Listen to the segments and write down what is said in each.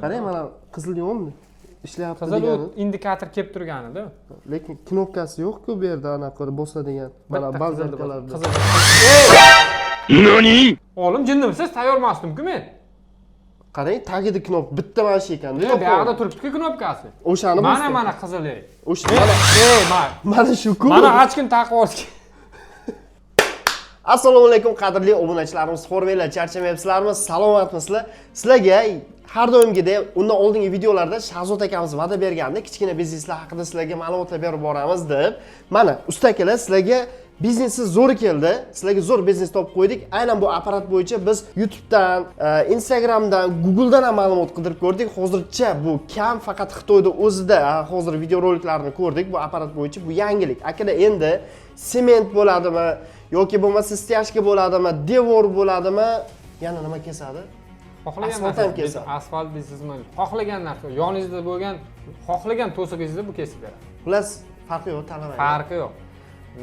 Qarang, mana qizil yo'qmi? Ishlayapti Qizil degani. indikator kelib turganida. Lekin knopkasi yo'q-ku bu yerda anaqa bosadigan. Mana bazarkalarda. Qizil. Nani? Oğlum jinnimsiz, tayyormasdim-ku men. Qarang, tagida knop bitta mana shu ekan. Bu yerda turibdi-ku knopkasi. O'shani Mana qizil. O'sha Mana shu-ku. Mana ochkin taqib olishga. Assalomu alaykum qadrli obunachilarimiz, xo'rmanglar, charchamayapsizlarmi? Salomatmisizlar? Sizlarga har doimgidek undan oldingi videolarda Shahzod akamiz va'da bergandi, kichkina bizneslar haqida sizlarga ma'lumotlar berib boramiz deb. Mana usta akalar sizlarga biznesi zo'r keldi. Sizlarga zo'r biznes topib qo'ydik. Aynan bu apparat bo'yicha biz YouTube'dan, Instagram'dan, Google'dan ham ma'lumot qidirib ko'rdik. Hozircha bu kam, faqat Xitoyda o'zida hozir videoroliklarni ko'rdik. Bu apparat bo'yicha bu yangilik. Akalar endi sement bo'ladimi yoki bo'lmasa stяжка bo'ladimi, devor bo'ladimi, yana nima kesadi? Xohlagan narsa, asfalt deysizmi? Xohlagan narsa, yoningizda bo'lgan, xohlagan to'sig'ingizni bu kesib beradi. Xullas, farqi yo'q, tanlamaydi. Farqi yo'q.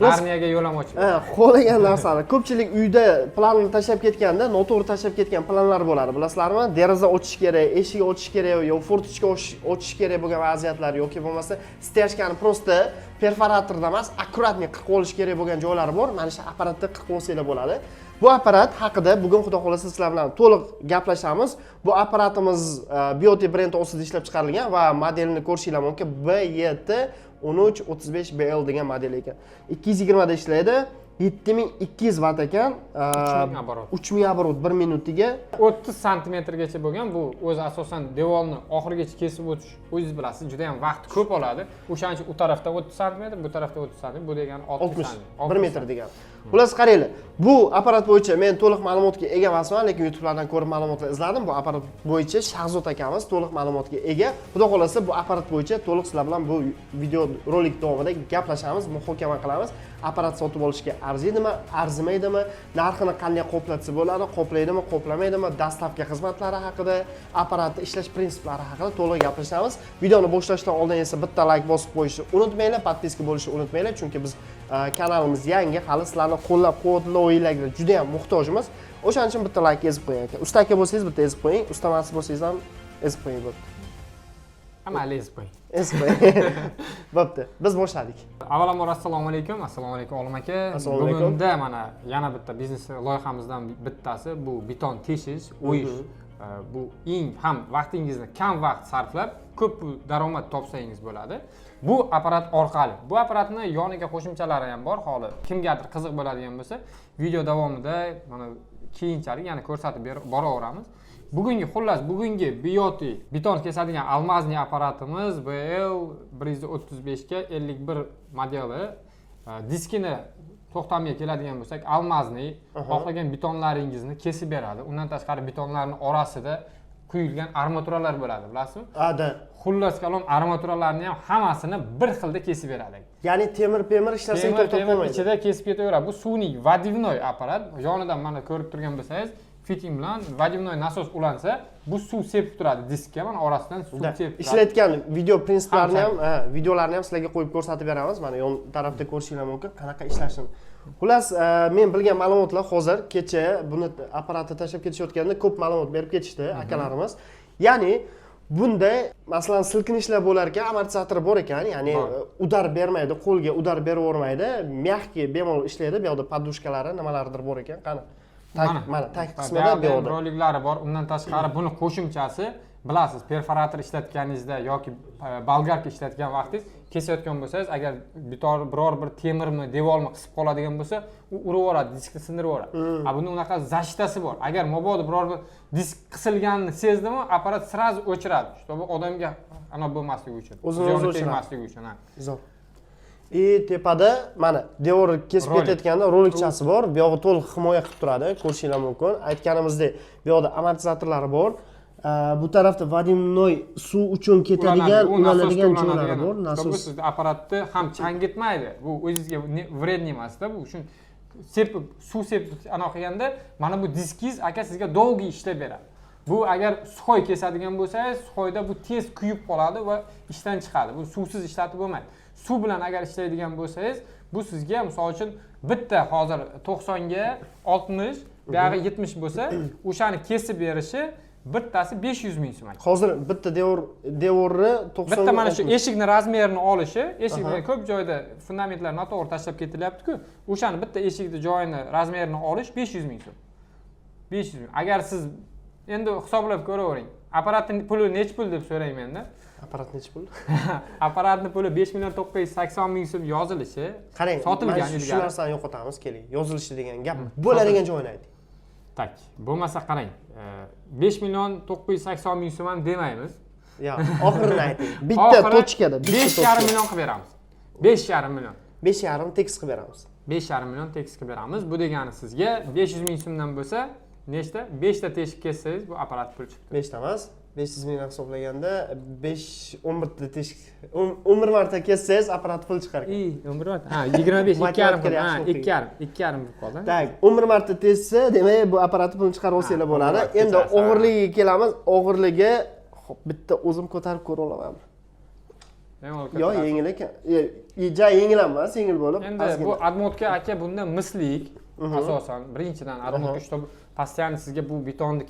Narniyaga yo'l ham ochadi. Xohlagan narsani. Ko'pchilik uyda planni tashlab ketganda, noto'g'ri tashlab ketgan planlar bo'ladi. Bilasizlarmi? Deraza ochish kerak, eshik ochish kerak, yo fortichka ochish kerak bo'lgan vaziyatlar yoki bo'lmasa stяжкani prosta perforatorda emas, akkuratni qilib olish kerak bo'lgan joylari bor. Mana shu apparatni qilib olsanglar bo'ladi. Bu apparat haqida bugun xudo xolasa sizlar bilan to'liq gaplashamiz. Bu apparatimiz Bioti brend ostida ishlab chiqarilgan va modelini ko'rishinglar mumkin. BYT 1335BL degan model ekan. 220 da ishlaydi. 7200 vatt ekan. 3000 оборот. 3000 оборот 1 minutiga 30 santimetrgacha bo'lgan. Bu o'zi asosan devorni oxirigacha kesib o'tish, o'zingiz bilasiz, juda ham vaqt ko'p oladi. O'shaning uchun u tarafda 30 santimetr, bu tarafda 30 santimetr, bu degani 60 santimetr. 1 metr degan. Xullas qaranglar. Bu apparat bo'yicha men to'liq ma'lumotga ega emasman, lekin YouTube'lardan ko'rib ma'lumotlar izladim. Bu apparat bo'yicha Shahzod akamiz to'liq ma'lumotga ega. Xudo xolasa bu apparat bo'yicha to'liq sizlar bilan bu video rolik davomida gaplashamiz, muhokama qilamiz. Apparat sotib olishga arziydimi, arzimaydimi, narxini qanday qoplatsa bo'ladi, qoplaydimi, qoplamaydimi, dastavka xizmatlari haqida, apparatni ishlash prinsiplari haqida to'liq gaplashamiz. Videoni boshlashdan oldin esa bitta like bosib qo'yishni unutmanglar, podpiska bo'lishni unutmanglar, chunki biz kanalimiz yangi, hali sizlarni qo'llab-quvvatlovinglarga juda ham muhtojmiz. O'shaning uchun bitta like ezib qo'ying aka. Usta aka bo'lsangiz bitta ezib qo'ying, ustamasi bo'lsangiz ham ezib qo'ying bo'pti. Amali ezib qo'ying. Ezib qo'ying. Bo'pti. Biz boshladik. Avvalambor assalomu alaykum Olim aka. Bugunda mana yana bitta biznes loyihamizdan bittasi bu beton teshish, o'yish. Bu eng ham vaqtingizni kam vaqt sarflab ko'p daromad topsangiz bo'ladi. Bu apparat orqali. Bu apparatni yoniga qo'shimchalari ham bor, holi kimgadir qiziq bo'ladigan bo'lsa, video davomida mana keyinchalik yana ko'rsatib boraveramiz. Bugungi Bioti beton kesadigan almazniy apparatimiz BL 135 ga 51 modeli. Diskini to'xtamga keladigan bo'lsak, almazniy, xohlagan betonlaringizni kesib beradi. Undan tashqari betonlarning orasida quyilgan armaturalar bo'ladi, bilasizmi? Xullas kalom armaturalarni ham hammasini bir xilda kesib beradi. Ya'ni temir ishlasang to'xtab qolmaydi. Ichida kesib ketaveradi. Bu sun'iy vodivnoy apparat. Yonidan mana ko'rib turgan bo'lsangiz, fitting bilan vodivnoy nasos ulansa, bu suv sepib turadi diskka, mana orasidan suv sepib turadi. Ishlayotgan video prinsiplarini ham, videolarni ham sizlarga qo'yib ko'rsatib beramiz. Mana yon tarafda ko'rishinglar mumkin, qanaqa ishlashini. Xullas, men bilgan ma'lumotlar hozir kecha buni apparatni tashlab ketishayotganda ko'p ma'lumot berib ketishdi akalarimiz. Ya'ni bunda masalan silkinishlar bo'lar ekan, amortizator bor ekan, ya'ni udar bermaydi, qo'lga udar beravermaydi, mягкий bemalol ishlaydi. Bu yoqda podushkalari, nimalardir bor ekan. Qani? Mana tag qismida bu yoqda roliklari bor. Undan tashqari buni qo'shimchasi, bilasiz, perforator ishlatganingizda yoki bolgarka ishlatgan vaqtingiz kesayotgan bo'lsangiz, agar biror bir temirmi, devormi qisib qoladigan bo'lsa, u urib yuboradi, diskni sindirib yuboradi. Bunda unaqa zashtasi bor. Agar mabodo biror bir disk qisilganini sezdimi, apparat sразу o'chiradi. Чтобы odamga ana bo'lmasligi uchun, o'zini tegmasligi uchun. Zo'r. Tepada mana devor kesib ketayotganda rolikchasi bor. Bu yog'i to'liq himoya qilib turadi, ko'rishinglar mumkin. Aytganimizdek, bu yoqda amortizatorlari bor. Bu tarafda vodivnoy suv uchun ketadigan, ulanadigan joylari bor. Nasos siz apparatni ham changitmaydi. Bu o'zingizga vredni emas-da, bu uchun suv sepib anaqa qilganda mana bu diskingiz aka sizga dolgi ishlab beradi. Bu agar suxoy kesadigan bo'lsangiz, suxoyda bu tez kuyib qoladi va ishdan chiqadi. Bu suvsiz ishlatib bo'lmaydi. Suv bilan agar ishlaydigan bo'lsangiz, bu sizga misol uchun bitta hozir 90 ga 60, buyog'i 70 bo'lsa, o'shani kesib berishi bittasi 500 ming so'm. Hozir bitta devorni 90 Bitta mana shu eshikni razmerini olishi, eshikni ko'p joyda fundamentlar noto'g'ri tashlab ketilyapti-ku, o'shani bitta eshikni joyini, razmerini olish 500 ming so'm. 500 ming. Agar siz endi hisoblab ko'ravering. Apparatning puli nech pul deb so'raymanda. Apparat necha pul? Apparatning puli 5 million 980 ming so'm yozilishi, qarang, sotilgan shu ilgari. narsani yo'qotamiz, keling. Yozilishi degan gap bo'ladigan joyini ayting. Tak, bo'lmasa qarang. 5 million 980 ming so'm ham demaymiz. Yo'q, oxirini ayting. Bitta tochkada 5,5 million qilib beramiz. 5,5 million. 5,5 tekis qilib beramiz. 5,5 million tekis qilib beramiz. Bu degani sizga 500 ming so'mdan bo'lsa, nechta? 5 ta teshik kessangiz bu apparat pul chiqdi. 5 ta emas, 500 mingdan hisoblaganda 11 ta teshik 11 marta kessangiz apparat pul chiqar ekan. 11 marta. Ha, 25, 2,5, ha, 2,5 qoldi. Tak, 11 marta teshsa, demak bu apparat pulni chiqarib olsanglar bo'ladi. Endi og'irligiga kelamiz. Og'irligi bitta o'zim ko'tarib ko'ra olamanmi? Yo, yengil ekan. Yengil emas, yengil bo'lib. Endi bu admotka aka bunda mislik asosan birinchidan admotka чтобы постоянно sizga bu betonni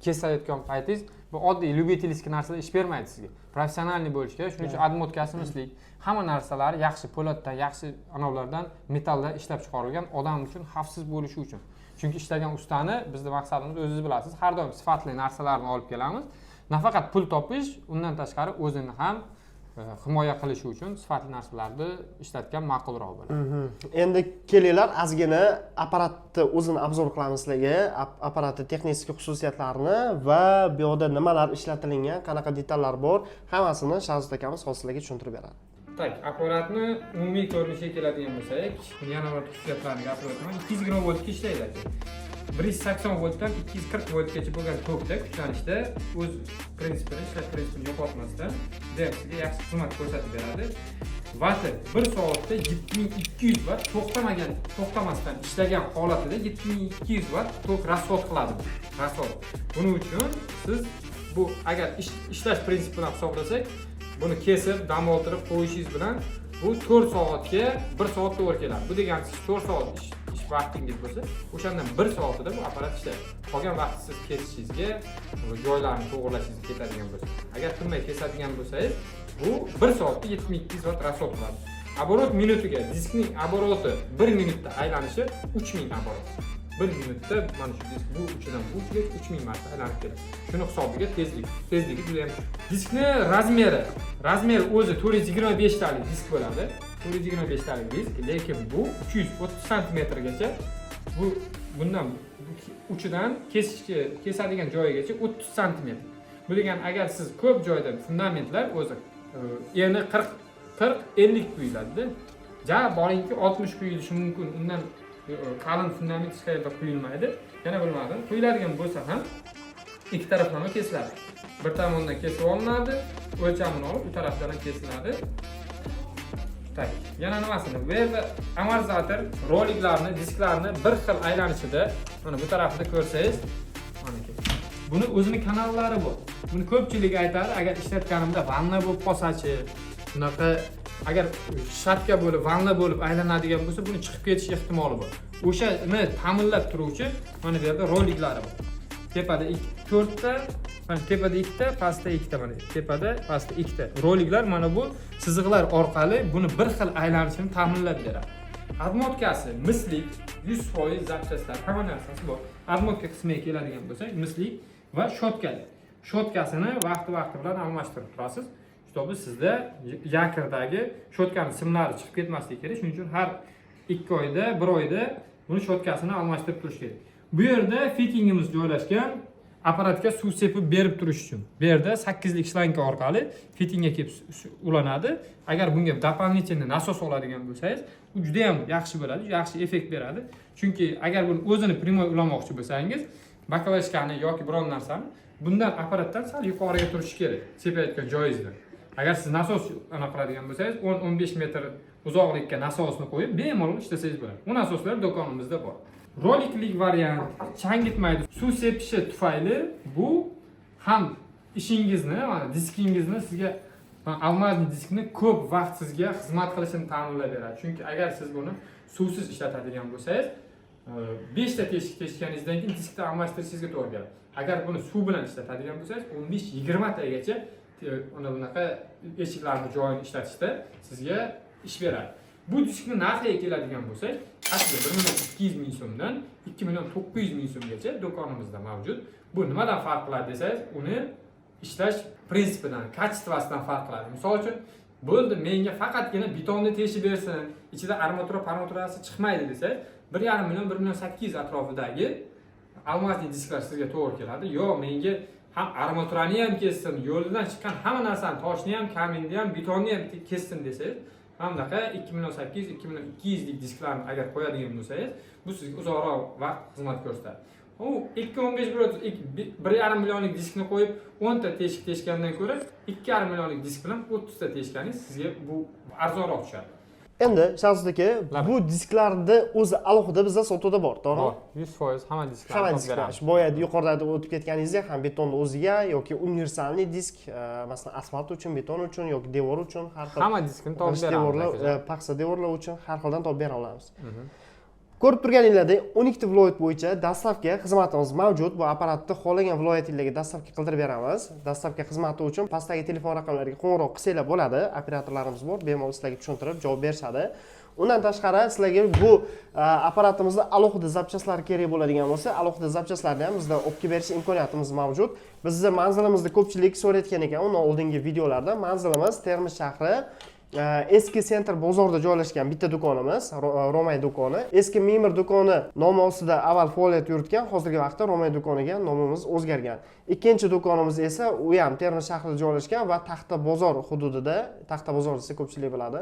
kesayotgan paytingiz bu oddiy lyubitelskiy narsalar ish bermaydi sizga. Professionalniy bo'lish kerak. Shuning uchun admotkasi mislik. Hamma narsalar yaxshi po'latdan, yaxshi anovlardan, metalldan ishlab chiqarilgan odam uchun xavfsiz bo'lishi uchun. Chunki ishlagan ustani bizning maqsadimiz o'zingiz bilasiz, har doim sifatli narsalarni olib kelamiz. Nafaqat pul topish, undan tashqari o'zini ham himoya qilish uchun sifatli narsalarni ishlatgan ma'qulroq bo'ladi. Endi kelinglar, ozgina apparatni o'zini obzor qilamiz sizlarga, apparatning texnik xususiyatlarini va bu yerda nimalar ishlatilgan, qanaqa detallar bor, hammasini Shahzod akamiz hozir sizlarga tushuntirib beradi. Tak, apparatni umumiy ko'rinishiga keladigan bo'lsak, yana bir xususiyatlarini gapirib o'taman. 220 voltga ishlaydi aka. 180 voltdan 240 voltgacha bo'lgan tokda kuchlanishda o'z prinsipini, ishlash prinsipini yo'qotmasdan sizga yaxshi xizmat ko'rsatib beradi. Vati 1 soatda 7200 watt to'xtamasdan ishlagan holatida 7200 watt tok rasvod qiladi. Rasvod. Buning uchun siz bu agar ishlash prinsipini hisoblasak, buni kesib, dam oltirib qo'yishingiz bilan bu 4 soatga 1 soat to'g'ri keladi. Bu degani siz 4 soat ish vaqtingiz bo'lsa, o'shandan 1 soatida bu apparat ishlaydi. Qolgan vaqt siz kesishingizga, joylarni to'g'rilashingizga ketadigan bo'lsa. Agar tinmay kesadigan bo'lsangiz, bu 1 soatda 7200 watt rasvod qiladi. Оборот minutiga, diskning oboroti 1 minutda aylanishi 3000 oborot. 1 minutda mana shu disk bu uchidan bu uchiga 3000 marta aylanib keladi. Shuni hisobiga tezligi juda ham. Diskni razmeri o'zi 425 talik disk bo'ladi. 425 talik disk, lekin bu 330 cm gacha bundan uchidan kesadigan joyigacha 30 cm. Bu degani agar siz ko'p joyda fundamentlar o'zi eni 40-50 quyiladi. Ja boringki 60 quyilishi mumkin. Undan qalin fundament hech qayerda quyilmaydi. Yana bilmadim. Quyiladigan bo'lsa ham ikki taraflama kesiladi. Bir tomondan kesib olinadi, o'lchamini olib, u tarafdan ham kesiladi. Tak. Yana nimasini? Bu yerda amortizator roliklarni, disklarni bir xil aylanishida, mana bu tarafida ko'rsangiz, mana buni o'zini kanallari bor. Buni ko'pchilik aytadi, agar ishlatganimda vanna bo'lib qolsa-chi, bunaqa agar shatka bo'lib, vanna bo'lib aylanadigan bo'lsa, buni chiqib ketish ehtimoli bor. O'shani ta'minlab turuvchi mana bu yerda roliklari bor. Tepada 4 ta, mana tepada 2 ta, pastda 2 ta, mana tepada, pastda 2 ta. Roliklar mana bu chiziqlar orqali buni bir xil aylanishini ta'minlab beradi. Admotkasi mislik, 100% zapchastlar, hamma narsasi bor. Admotka qismiga keladigan bo'lsak, mislik va shotkali. Shotkasini vaqti bilan almashtirib turasiz. Чтобы sizda yakrdagi shotkani simlari chiqib ketmasligi kerak. Shuning uchun har 2 oyda, 1 oyda buni shotkasini almashtirib turish kerak. Bu yerda fittingimiz joylashgan, apparatga suv sepib berib turish uchun. Bu yerda 8 lik shlanka orqali fittingga kelib ulanadi. Agar bunga дополнительный nasos oladigan bo'lsangiz, u juda ham yaxshi bo'ladi, yaxshi effekt beradi. Chunki agar buni o'zini primoy ulamoqchi bo'lsangiz, bakalashkani yoki biron narsani bundan apparatdan sal yuqoriga turishi kerak, sepayotgan joyingizdan. Agar siz nasos qiladigan bo'lsangiz, 10-15 metr uzoqlikka nasosni qo'yib, bemalol ishlasangiz bo'ladi. Bu nasoslar do'konimizda bor. Roliklik variant changitmaydi. Suv sepishi tufayli bu ham ishingizni, mana diskingizni sizga almazli diskni ko'p vaqt sizga xizmat qilishini ta'minlab beradi. Chunki agar siz buni suvsiz ishlatadigan bo'lsangiz, 5 ta teshik teshganingizdan keyin diskni almashtirishingizga to'g'ri keladi. Agar buni suv bilan ishlatadigan bo'lsangiz, 15-20 tagacha bunaqa eshiklarni joyini ishlatishda sizga ish beradi. Bu diskni narxiga keladigan bo'lsak, aslida 1 million 200 ming so'mdan 2 million 900 ming so'mgacha do'konimizda mavjud. Bu nimadan farq qiladi desangiz, uni ishlash prinsipidan, kачествосidan farq qiladi. Misol uchun, bo'ldi, menga faqatgina betonni teshib bersin, ichida armaturasi chiqmaydi desangiz, 1,5 million 1 million 800 atrofidagi almasli disklar sizga to'g'ri keladi. Yo, menga ham armaturani ham kessin, yo'lidan chiqqan hamma narsani, toshni ham, kaminni ham, betonni ham kessin desangiz, hamdaqa 2 million 800, 2 million 200 lik disklarni agar qo'yadigan bo'lsangiz, bu sizga uzoqroq vaqt xizmat ko'rsatadi. U 1,5 millionlik diskni qo'yib 10 ta teshik teshgandan ko'ra 2,5 millionlik disk bilan 30 ta teshganingiz sizga bu arzonroq tushadi. Endi Shahzod aka, bu disklarni o'zi alohida bizda sotuvda bor, to'g'rimi? 100% hamma disklarni Hamma topib disklar. beramiz. Boya yuqorida o'tib ketganingizdek, ham betonni o'ziga yoki universalniy disk, masalan, asfalt uchun, beton uchun yoki devor uchun har xil. Hamma diskni topib beramiz. Paxsa devorlar uchun har xildan topib bera olamiz. Ko'rib turganinglardek 12 viloyat bo'yicha dastavka xizmatimiz mavjud. Bu apparatni xohlagan viloyatingizga dastavka qildirib beramiz. Dastavka xizmati uchun pastdagi telefon raqamlariga qo'ng'iroq qilsanglar bo'ladi. Operatorlarimiz bor, bemalol sizlarga tushuntirib javob berishadi. Undan tashqari sizlarga bu apparatimizda alohida zapchastlari kerak bo'ladigan bo'lsa, alohida zapchastlarni ham bizda olib kelib berish imkoniyatimiz mavjud. Bizni manzilimizni ko'pchilik so'rayotgan ekan, uni oldingi videolarda. Manzilimiz Termiz shahri Eski Center bozorda joylashgan bitta do'konimiz, Romay do'koni. Eski Mimir do'koni nomi ostida avval faoliyat yuritgan, hozirgi vaqtda Romay do'koniga nomimiz o'zgargan. Ikkinchi do'konimiz esa u ham Termiz shahrida joylashgan va Taxta bozor hududida, Taxta bozor desa ko'pchilik biladi.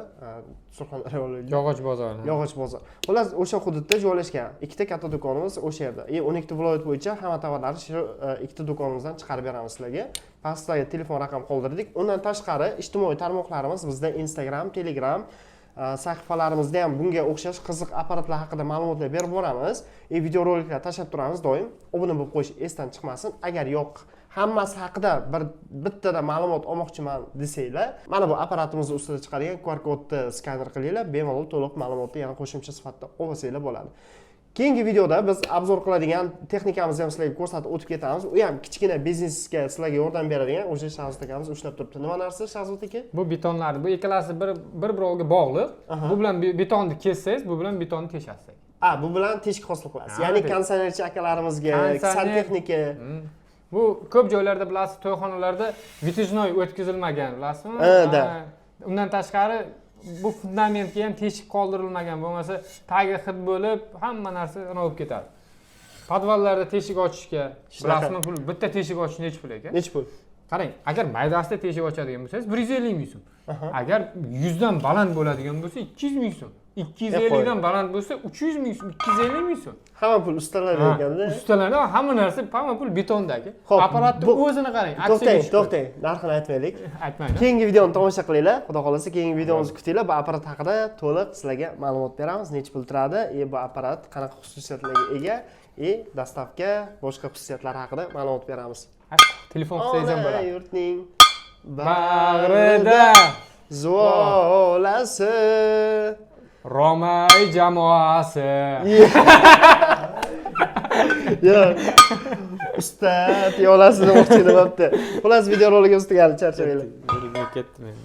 Surxondaryo Yog'och bozori. Yog'och bozor. Xullas, o'sha hududda joylashgan. Ikkita katta do'konimiz o'sha yerda. 12 viloyat bo'yicha hamma tovarlarni shu ikkita do'konimizdan chiqarib beramiz sizlarga. Pastdagi telefon raqam qoldirdik. Undan tashqari ijtimoiy tarmoqlarimiz bizda Instagram, Telegram sahifalarimizda ham bunga o'xshash qiziq apparatlar haqida ma'lumotlar berib boramiz. Videoroliklar tashlab turamiz doim. Obuna bo'lib qo'yish esdan chiqmasin. Agar yo'q, hammasi haqida bittada ma'lumot olmoqchiman desanglar, mana bu apparatimizni ustida chiqadigan QR kodni skaner qilinglar, bemalol to'liq ma'lumotni yana qo'shimcha sifatida olsanglar bo'ladi. Keyingi videoda biz obzor qiladigan texnikamizni ham sizlarga ko'rsatib o'tib ketamiz. U ham kichkina biznesga sizlarga yordam beradigan o'sha Shahzod akamiz ushlab turibdi. Nima narsa Shahzod aka? Bu betonlar, bu ikkalasi bir-biriga bog'liq. Bu bilan betonni kessangiz, bu bilan betonni teshasiz. Bu bilan teshik hosil qilasiz. Ya'ni konditsionerchi akalarimizga, santexnika. Bu ko'p joylarda bilasiz, to'yxonalarda vitejnoy o'tkazilmagan, bilasizmi? Undan tashqari bu fundamentga ham teshik qoldirilmagan, bo'lmasa tagi hid bo'lib, hamma narsa bo'lib ketadi. Podvallarda teshik ochishga, bilasizmi, pul bitta teshik ochish necha pul ekan? Necha pul? Qarang, agar maydasida teshik ochadigan bo'lsangiz 150 ming so'm. Agar 100 dan baland bo'ladigan bo'lsa 200 ming so'm. 250 dan baland bo'lsa 300 ming so'm, 250 ming so'm. Hamma pul ustalar ekanda. Ustalar, hamma narsa hamma pul betondagi. Apparatni o'zini qarang. To'xtang, narxini aytmaylik. Aytmayman. Keyingi videoni tomosha qilinglar. Xudo xolasa keyingi videomizni kutinglar. Bu apparat haqida to'liq sizlarga ma'lumot beramiz. Necha pul turadi, bu apparat qanaqa xususiyatlarga ega, dastavka, boshqa xususiyatlari haqida ma'lumot beramiz. Telefon qilsangiz ham bo'ladi. Yurtning bag'rida zvolasi Romay jamoasi. Yo'q. Usta, deya olasiz demoqchi edim. Xullas videorolikimiz tugadi, charchamanglar. Ketdim men.